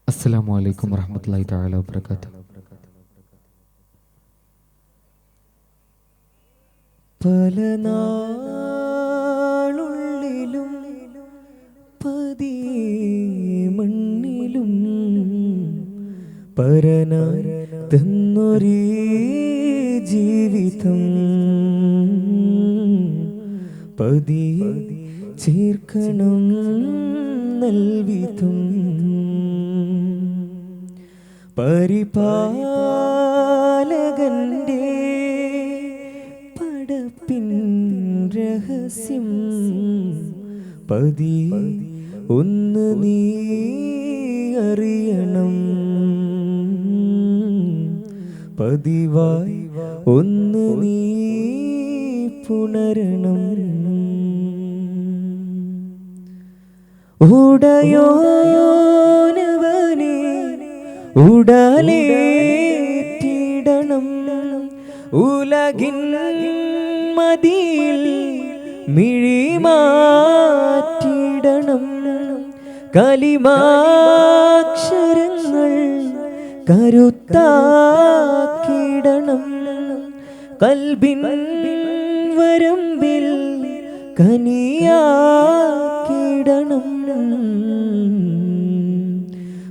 അസ്സലാമു അലൈക്കും വറഹ്മത്തുള്ളാഹി തആല വബറകാതുഹു. പല നാളുള്ളിലും പതിമണ്ണിലും പരനായി തന്നൊരേ ജീവിതം പതിയെ ചേർക്കണം നൽവിധം പരിപാലകന്റെ പടപ്പിൻ രഹസ്യം പതിയെ ഒന്ന് നീ അറിയണം, പതിവായി ഒന്ന് നീ പുണരണം. ഉടയോനവനെ ഉടലേറ്റിടണം, ഉലകിൻ മതിയിൽ മിഴിമാറ്റിടണം, കലിമാക്ഷരങ്ങൾ കരുത്താക്കിടണം, കൽബിൻ വരമ്പിൽ കനിയാക്കിടണം.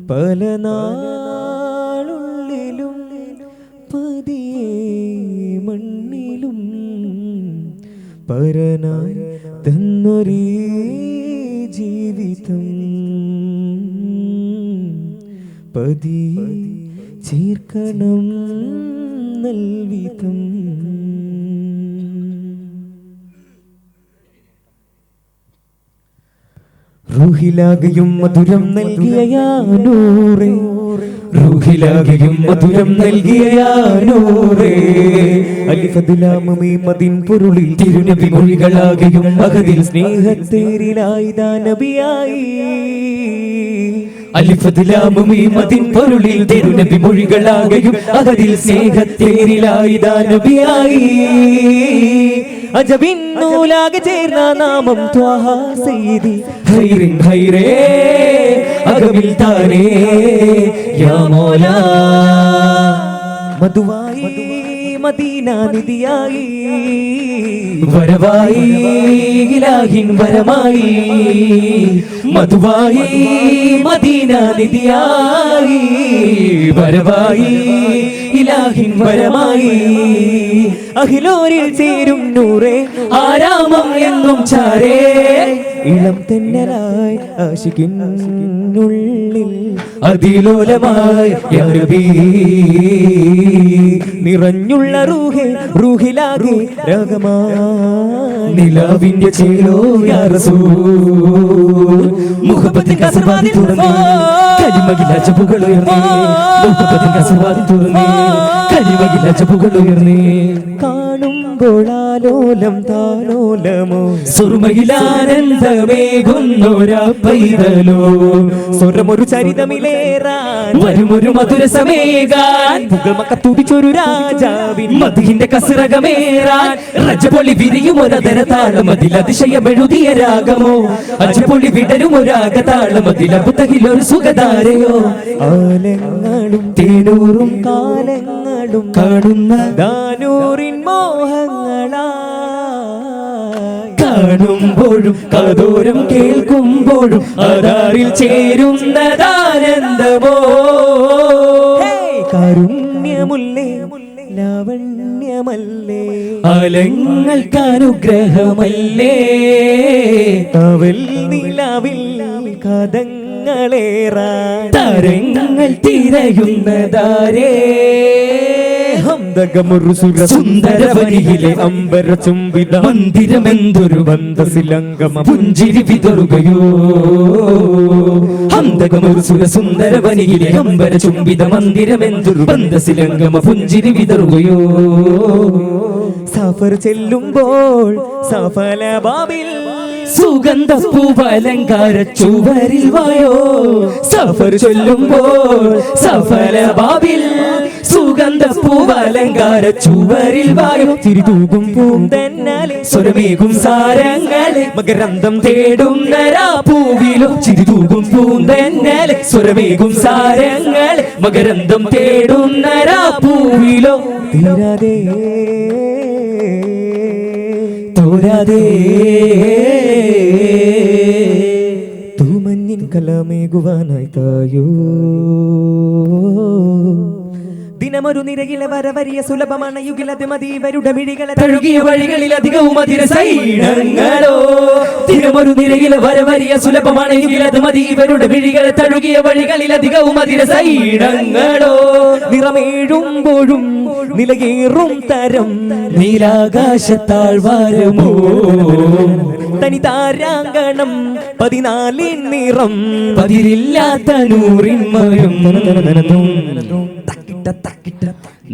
പല നാളുള്ളിലും പതിയെ മണ്ണിലും പരനായി തന്നൊരേ ജീവിതം പതിയെ ചേർക്കണം നൽവിധം. റൂഹിലാകെയും മധുരം നൽകിയ യാ നൂറേ, റൂഹിലാകെയും മധുരം നൽകിയ യാ നൂറേ, അലിഫദ്ലാമി മദിൻ പൊരുളിൽ തിരുനബി മൊഴികളാകെയും അഹദിൽ സ്നേഹത്തേരിലായിതാ നബിയായി. അലിഫദ്ലാമി മദിൻ പൊരുളിൽ തിരുനബി മൊഴികളാകെയും അഹദിൽ സ്നേഹത്തേരിലായിതാ നബിയായി. അജബിൻ നൂലാകെ ചേർന്ന നാമം ത്വാഹ സയ്യിദി ഖൈറിൻ ഖൈറേ അകമിൽ താനേ യാ മൗലാ. മധുവായി മദീന നിധിയായി, വരവായി ഇലാഹിൻ വരമായി, മധുവായി മദീന നിധിയായി, വരവായി ഇലാഹിൻ വരമായി. അഖിലോരിൽ ചേരും നൂറേ, ആരാമം എന്നും ചാരേ, ഇളം തെന്നലായി ആശിക്കിനുള്ളിൽ അതിലോലമായി യാ നബി. നിറഞ്ഞുള്ള റൂഹേ റൂഹിലാകെ രാഗമായി നിലാവിന്റെ ചേലോ യാ റസൂൽ. മുഹബ്ബത്തിൻ കസർവാതി തുറന്നേ കരിമകില ജബുകൾ ഉയർന്നേ, മുഹബ്ബത്തിൻ കസർവാതി തുറന്നേ കരിമകില ജബുകൾ ഉയർന്നേ. കാണുമ്പോളാലോലം താലോലമോ സുർമയിലാനന്ദമേകുന്നോരാ പൈതലോ, സ്വരമൊരു ചരിതമിലേറാൻ വരുമൊരു മധുര സമേകാൻ, തുടിച്ചൊരു രാജാവിൻ മധുഹിന്റെ കസറകമേറാൻ, രജപൊളി വിരിയും ഒരതര താളം അതിൽ അതിശയമെഴുതിയ രാഗമോ, അജപൊളി വിടരും ഒരാഗതാളം അതിൽ അബുതഹിലൊരു സുഖധാരയോ. ആലങ്ങളും തേനൂറും കാലങ്ങളും കാണുന്ന ദാനൂറിൻ മോഹങ്ങളാ, കാണുമ്പോഴും കാതോരം കേൾക്കുമ്പോഴും ആധാറിൽ ചേരുന്നതാനന്ദമോ. കാരുണ്യമുല്ലേ ലാവണ്യമല്ലേ, അലങ്ങൾക്കനുഗ്രഹമല്ലേ, അവൽ നിലാവിൽ കഥങ്ങളേറാൻ താരങ്ങൾ തിരയുന്നതാരേ. സുന്ദരവനിയിലെ അമ്പര ചുംബിത മന്ദിരമെന്തൊരു ബന്ധസിലംഗമ പുഞ്ചിരി വിതറുകയോ. ഹന്തകമൊരു സുരസുന്ദരവനിയിലെ അമ്പര ചുംബിത മന്ദിരമെന്തൊരു ബന്ധസിലംഗമ പുഞ്ചിരി വിതറുകയോ. സഫർ ചെല്ലുമ്പോൾ സഫല ബാബിൽ സുഗന്ധപ്പൂവലങ്കാര ചുവരിൽ വായോ സഫർ ചൊല്ലുമ്പോൾ സഫല ബാബിൽ സുഗന്ധപ്പൂവലങ്കാര ചുവരിൽ വായോ തിരിതൂകും പൂന്തന്നാലെ സ്വരമേകും സാരങ്ങളെ മകരന്തം തേടും നരാപൂവിലോ ചിരിതൂകും പൂന്തന്നാലെ സ്വരമേകും സാരങ്ങളെ മകരന്തം തേടും നരാപൂവിലോ തീരാതെ തോരാതെ തൂമഞ്ഞിൻ കലാമേകുവാനായി തായോ ദിനമൊരു നിരയിലെ വരവരിയ സുലഭമാണ് യുഗിലത് മതിവരുടെ മിഴികളെ തഴുകിയ വഴികളിൽ അധികവും അതിരസൈനങ്ങളോ ദിനമൊരു നിരയിലെ വരവരിയ സുലഭമാണ് യുഗിലത് മതിവരുടെ മിഴികളെ തഴുകിയ വഴികളിൽ അധികവും അതിരസൈനങ്ങളോ നിറമേഴുമ്പോഴും നിലകേറും തരം നീലാകാശത്താഴ്വാരമോ തനി താരാങ്കണം 14 നിറം പതിരില്ലാത്ത നൂറിന്മയും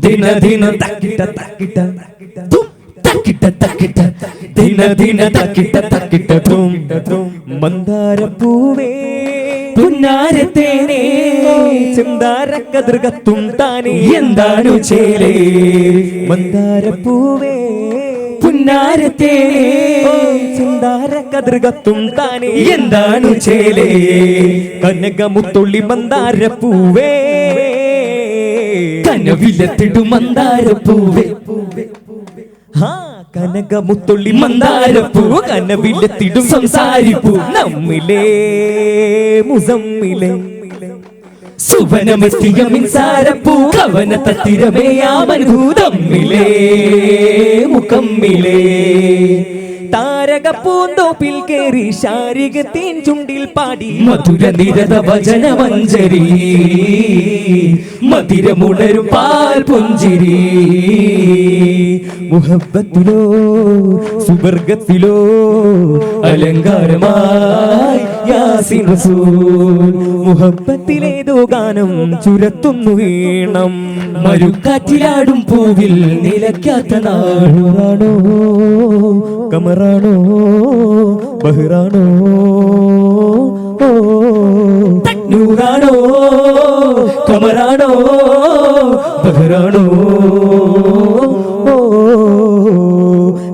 ദിന ദിന തക്കിട്ട തക്കിട്ട തും തക്കിട്ട തക്കിട്ട ദിന ദിന തക്കിട്ട തക്കിട്ട തും മന്ദാരപ്പൂവേ പുന്നാരത്തേനേ ചിന്താരക്കതൃകത്തും താനേ എന്താണു ചേലേ മന്ദാരപ്പൂവേ പുന്നാരത്തേനേ ചിന്താരക്കതൃകത്തും താനേ എന്താണു ചേലേ കനകമുത്തുള്ളി മന്ദാരപ്പൂവേ കനവിലെത്തിടും മന്ദാരപ്പൂവേ കനകമുത്തുള്ളി മന്ദാരപ്പൂ കനവിലെത്തിടും സംസാരിപ്പൂ നമ്മിലേ മുസമ്മിലേ സുവനമെത്തിയ മിൻസാരപ്പൂ കവന തത്തിരമേയാമനുഭൂതമ്മിലേ മുഖമ്മിലേ താരകപ്പൂന്തോപ്പിൽ കേറി ശാരികത്തിൻ ചുണ്ടിൽ പാടി മധുര നിരത വചന മഞ്ജരി മധുരമുണരും പാൽ പുഞ്ചിരി മുഹബ്ബത്തിലോ സുവർഗത്തിലോ അലങ്കാരമായി യാസീൻ റസൂൽ മുഹബ്ബത്തിലേതോ ഗാനം ചുരത്തുന്നു വീണം മരുക്കാറ്റിലാടും പൂവിൽ നിലയ്ക്കാത്ത നാളാണോ കമറാണോ ബഹ്റാണോ നൂറാണോ കമറാണോ ബഹ്റാണോ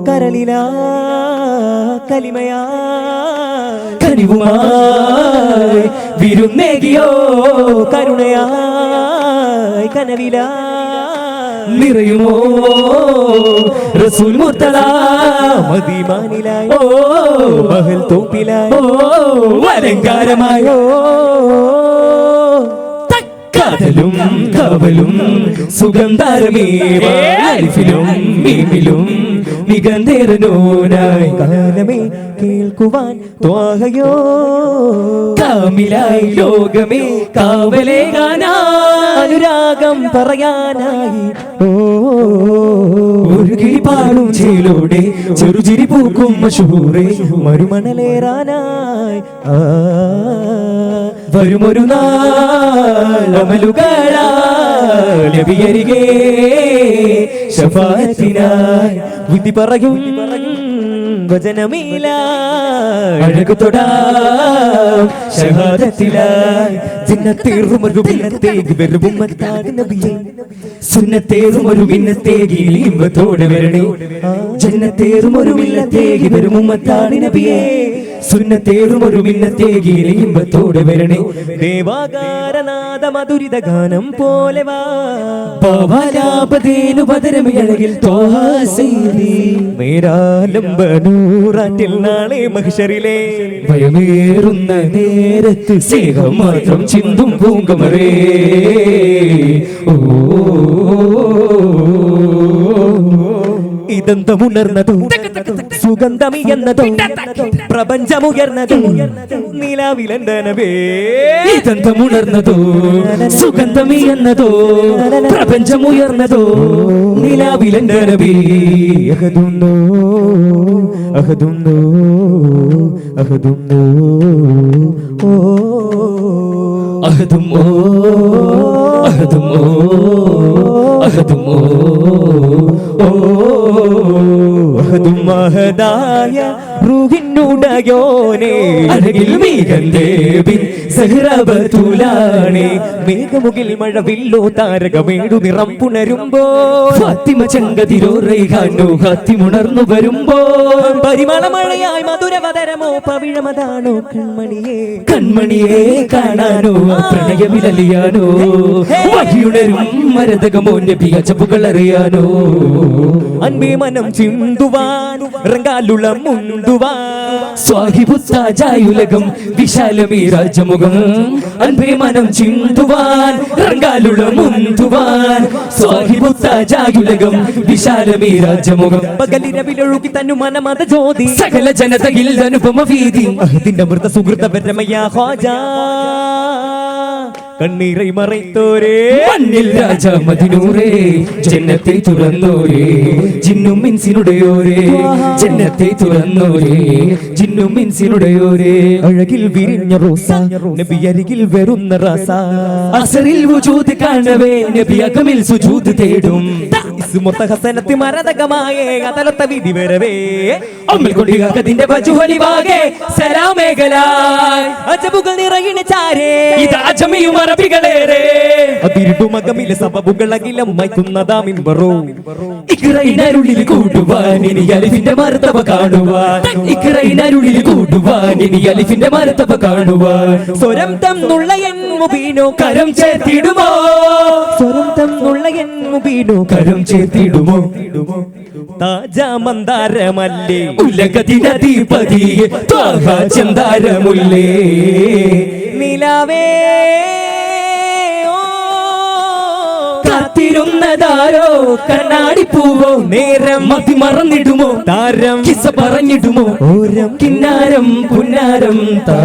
കരളിലാ കലിമയാ കനിവുമായി വിരുന്നേകിയോ കരുണയായി കനവിലാ നിറയുമോ റസൂൽ മുർത്തദ മദീനാനിലായി ഓ ബഹൽ തോപ്പിലായി ഓ അലങ്കാരമായോ കാതലും കവലും സുഗന്ധാരമേലും മീമിലും നിഗന്ധേരനോനായി കാലമേ കേൾക്കുവാൻ ത്വാഹയോ കാമിലായി ലോകമേ കാവലേ അനുരാഗം പറയാനായി ഓ ഒരു കിളിപ്പാടും ചേലോടെ ചെറുചിരി പൂക്കും മഷൂറേ മരുമണലേറാനായി വരുമൊരു നാളമലുകളാരികെ ശഫാഅത്തിനായി വിധി പറയും വചനമീല അഴകു തൊടാം ഷഹാദത്തിലായി ജിന്നത്തേറുമൊരു ഭിന്നത്തേക്ക് വെറും നബിയെ സുന്നത്തേറുമൊരു ഭിന്നത്തേക്ക് ഇമ്പത്തോടെ വരണേ ജന്നത്തേറുമൊരു ഭിന്നത്തേക്ക് വെറും നബിയെ സുന്നത്തേറുമൊരു ഭിന്നത്തേക്ക് ഇമ്പത്തോടെ വരണേ ദേവാകാരനാഥ മധുരിത ഗാനം പോലെ വാലാപതേനു പതരമഴകിൽ മേരാലംബനൂറാറ്റിൽ നാളെ മഹിഷറിലെ ഭയമേറുന്ന നേരത്ത് സ്നേഹം മാത്രം ചിന്തും പൂങ്കമറേ ഓ ഇതെന്തമുണർന്നതോ സുഗന്ധമിയെന്നതോ പ്രപഞ്ചമുയർന്നതോ നിലാവിലെന്തനവേ ഇതെന്തമുണർന്നതോ സുഗന്ധമിയെന്നതോ പ്രപഞ്ചമുയർന്നതോ നിലാവിലെന്തനവേ അഹദുന്നോ അഹദുന്നോ അഹദുന്നോ ഓ അഹദും ഓ അഹദും ഓ അഹദും ഓ അഹദും അഹദായ റൂഹിനുടയോനെ അഴകിൽ മേഘന്തേബിൻ സഹ്റബതുലാണേ മേഘമുകിൽ മഴവില്ലോ താരകമേടു നിറം പുണരുമ്പോൾ ഫാത്തിമ ചെങ്കതിരോ റൈഹാനോ ഹാത്തിമുണർന്നു വരുമ്പോൾ പരിമളമഴയായി മധുരവതരമോ പവിഴമതാണോ കൺമണിയേ കൺമണിയെ കാണാനോ പ്രണയമിലലിയാനോ വഹിയുണരും മരതകമോ നബി അജബുകൾ അറിയാനോ അൻപേ മനം ചിന്തുവാൻ റങ്കാലുള്ള മുന്തുവാൻ സ്വാഹിബുത്താജായുലകം വിശാലമീ രാജമുഖം അൻപേ മനം ചിന്തുവാൻ റങ്കാലുള്ള മുന്തുവാൻ സ്വാഹിബുത്താജായുലകം വിശാലമീ രാജമുഖം പകലിരവിലൊഴുകി തന്നു മനമത ജ്യോതി സകല ജനതയിൽ അനുപമ വീതി അതിന്റെ മൃത സുഹൃത പരമയാ ഖ്വാജാ കണ്ണീரை മറൈത്തോരേ മണ്ണിൽ രാജ മദിനൂരേ ജന്നത്തെ തുറന്നോരേ ജിന്നും മിൻസിനുടയോരേ ജന്നത്തെ തുറന്നോരേ ജിന്നും മിൻസിനുടയോരേ അഴകിൽ വിരിഞ്ഞ റോസ നബി അരികിൽ വരുന്ന റാസ അസറിൽ വജൂദ് കാണവേ നബി അകമിൽ സുജൂദ് തേടും ഇസ്മുത്ത ഹസനത്തി മരതകമായേ അതലത്ത വിധി വരവേ അമ്മൽ കൊണ്ടികാകതിന്റെ വജുഹലിവാകെ സലാമേഖലായ് അജബുകൾ നിറയിണ ചാരേ ഇതാ അജമിയും അറബികളേറെ അതിരുടുമകമിലെ സബബുകളകിലം മൈക്കുന്നതാമിമ്പറോ ഇക്റൈനരുളിൽ കൂടുവാൻ ഇനി അലിഫിന്റെ മർത്തബ കാണുവാൻ ഇക്റൈനരുളിൽ കൂടുവാൻ ഇനി അലിഫിന്റെ മർത്തബ കാണുവാൻ സ്വരം തന്നുള്ള എൻ മുബീനോ കരം ചേർത്തിടുമോ സ്വരം തന്നുള്ള എൻ മുബീനോ കരം ചേർത്തിടുമോ താജാ മന്ദാരമല്ലേ ഉലകതിനധിപതിയെ ത്വാഹ ചന്ദാരമുല്ലേ നിലാവേ കാത്തിരുന്നതാരോ കണ്ണാടി പൂവോ നേരം മതി മറന്നിടുമോ താരം കിസ പറഞ്ഞിടുമോ ഓരം കിന്നാരം പുന്നാരം താ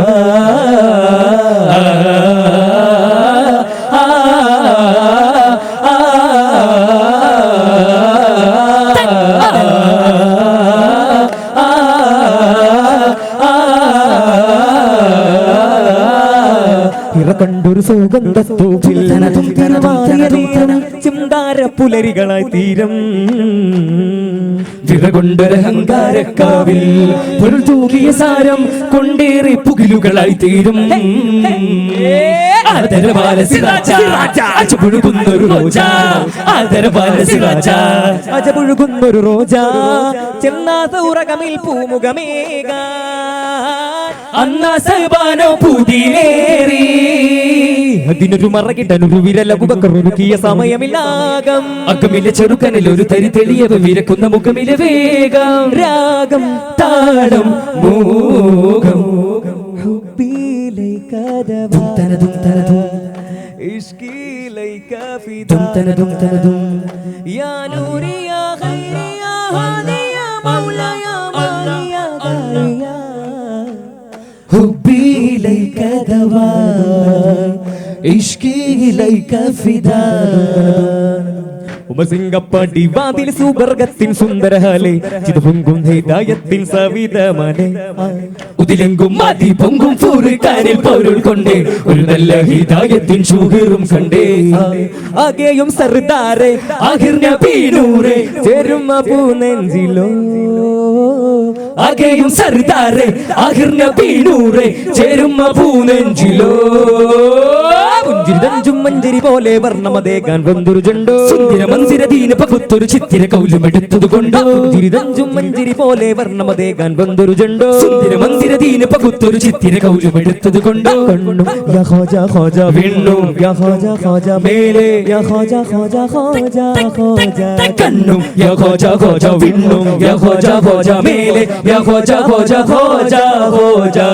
കണ്ടൊരു സുഗന്ധത്തോപ്പിൽ ചിന്താര പുലരികളായി തീരം വിറകൊണ്ടൊരഹങ്കാരക്കാവിൽ പൊരുൾ തൂകിയ സാരം കൊണ്ടേറെ പുകിലുകളായി തീരും ആദരവാല സിറാജ അജപുഴുകുന്നൊരു റോജ ആദരവാല സിറാജ അജപുഴുകുന്നൊരു റോജ ചെന്നാത്ത ഉറകമിൽ പൂമുഖമേക അന്നാ സഹബാനോ പൂതിയിലേറി അതിനൊരു മറകിട്ടനൊരു വിരലകുബക്കറുക്കിയ സമയമില്ലാകം അകമിലെ ചെറുക്കനിൽ ഒരു തരി തെളിയവ വിരക്കുന്ന മുഖമിലെ വേഗം രാഗം താളം മോകം حبي ليك دواء عشقي ليك فداء ഉമസിംഗപ്പടി വാതിൽ സുവർഗത്തിൻ സുന്ദരഹാലേ ചിതപൊങ്കും ഹിദായത്തിൻ സവിതമനെ ഉദിലെങ്കും മതി പൊങ്കും ഫുർഖാനിൽ പൊരുൾ കൊണ്ടേ ഒരു നല്ല ഹിദായത്തിൻ ഷുഹറും കണ്ടേ ആകെയും സർദാരെ ആഖിർ നബി നൂറേ ചേരും അബൂ നെഞ്ചിലോ ആകെയും സർദാരെ ആഖിർ നബി നൂറേ ചേരും അബൂ നെഞ്ചിലോ പുഞ്ചിരിതഞ്ചും മഞ്ചരി പോലെ വർണ്ണമതേകാൻ വന്നൊരു ജണ്ടോ സുന്ദര മന്ദിരദീന പകുത്തൊരു ചിത്തിര കൗലുമെടുത്തത് കൊണ്ടോ പുഞ്ചിരിതഞ്ചും മഞ്ചരി പോലെ വർണ്ണമതേകാൻ വന്നൊരു ജണ്ടോ സുന്ദര മന്ദിരദീന പകുത്തൊരു ചിത്തിര കൗലുമെടുത്തത് കൊണ്ടോ കണ്ണും യാ ഖാജാ ഖാജാ വിണ്ണും യാ ഖാജാ ഖാജാ മേലെ യാ ഖാജാ ഖാജാ ഖാജാ ഖാജാ കണ്ണും യാ ഖാജാ ഖാജാ വിണ്ണും യാ ഖാജാ ഖാജാ മേലെ യാ ഖാജാ ഖാജാ ഖാജാ ഖാജാ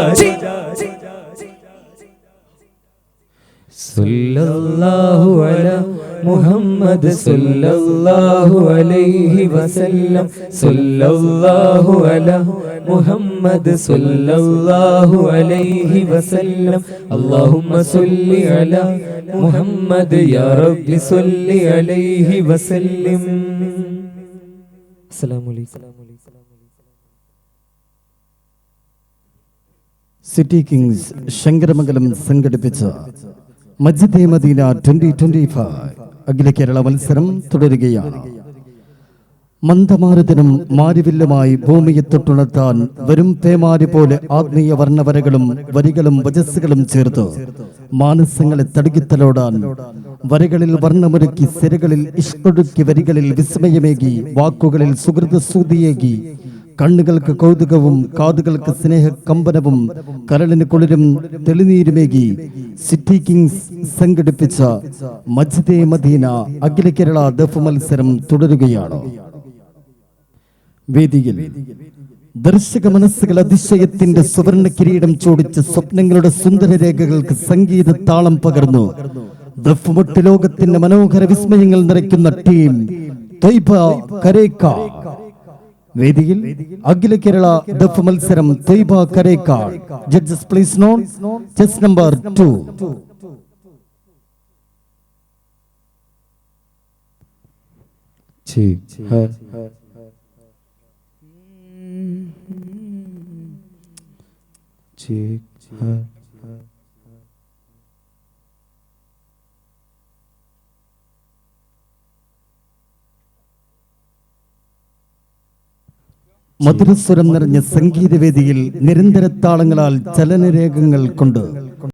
സല്ലല്ലാഹു അലാ മുഹമ്മദ് സല്ലല്ലാഹു അലൈഹി വസല്ലം സല്ലല്ലാഹു അലാ മുഹമ്മദ് സല്ലല്ലാഹു അലൈഹി വസല്ലം അല്ലാഹുമ്മ സല്ലി അലാ മുഹമ്മദ് യാ റബ്ബി സല്ലി അലൈഹി വസല്ലം. അസ്സലാമു അലൈക്കും. സിറ്റി കിങ്സ് ശങ്കരമംഗലം സംഘടിപ്പിച്ച മസ്ജിദെ മദീന 2025 അഖില കേരള മത്സരം തുടരുകയാണ്. മന്ദമാരുതനും മാരിവില്ലുമായി ഭൂമിയെ തൊട്ടുണർത്താൻ വരും പേമാരി പോലെ ആത്മീയ വർണ്ണവരകളും വരികളും വജസ്സുകളും ചേർത്ത് മാനസങ്ങളെ തടുകിത്തലോടാൻ വരകളിൽ വർണ്ണമൊരുക്കി സിരകളിൽ ഇഷ്കൊടുക്കി വരികളിൽ വിസ്മയമേകി വാക്കുകളിൽ സുഹൃതസൂതിയേകി കണ്ണുകൾക്ക് കൗതുകവും കാതുകൾക്ക് സ്നേഹകമ്പനവും കരളിന് കുളിരും തെളിനീരുമേകി സിറ്റി കിങ്സ് സംഘടിപ്പിച്ച മജ്ദെ മദീന അഖില കേരള ദഫ് മത്സരം തുടരുകയാണ്. വേദിയിൽ ദർശക മനസ്സുകൾ അതിശയത്തിന്റെ സുവർണ കിരീടം ചോടിച്ച് സ്വപ്നങ്ങളുടെ സുന്ദര രേഖകൾക്ക് സംഗീത താളം പകർന്നു ദഫ് മുട്ട് ലോകത്തിന്റെ മനോഹര വിസ്മയങ്ങൾ നിറയ്ക്കുന്ന ടീം ത്വയ്ബ കരേക്കാട്. വേദിയിൽ അഖില കേരള ദഫ് മത്സരം Taiba Karekkad. Judges please note chest number 2. മധുരസ്വരം നിറഞ്ഞ സംഗീതവേദിയിൽ നിരന്തര താളങ്ങളാൽ ചലനരേഖകൾ കൊണ്ട്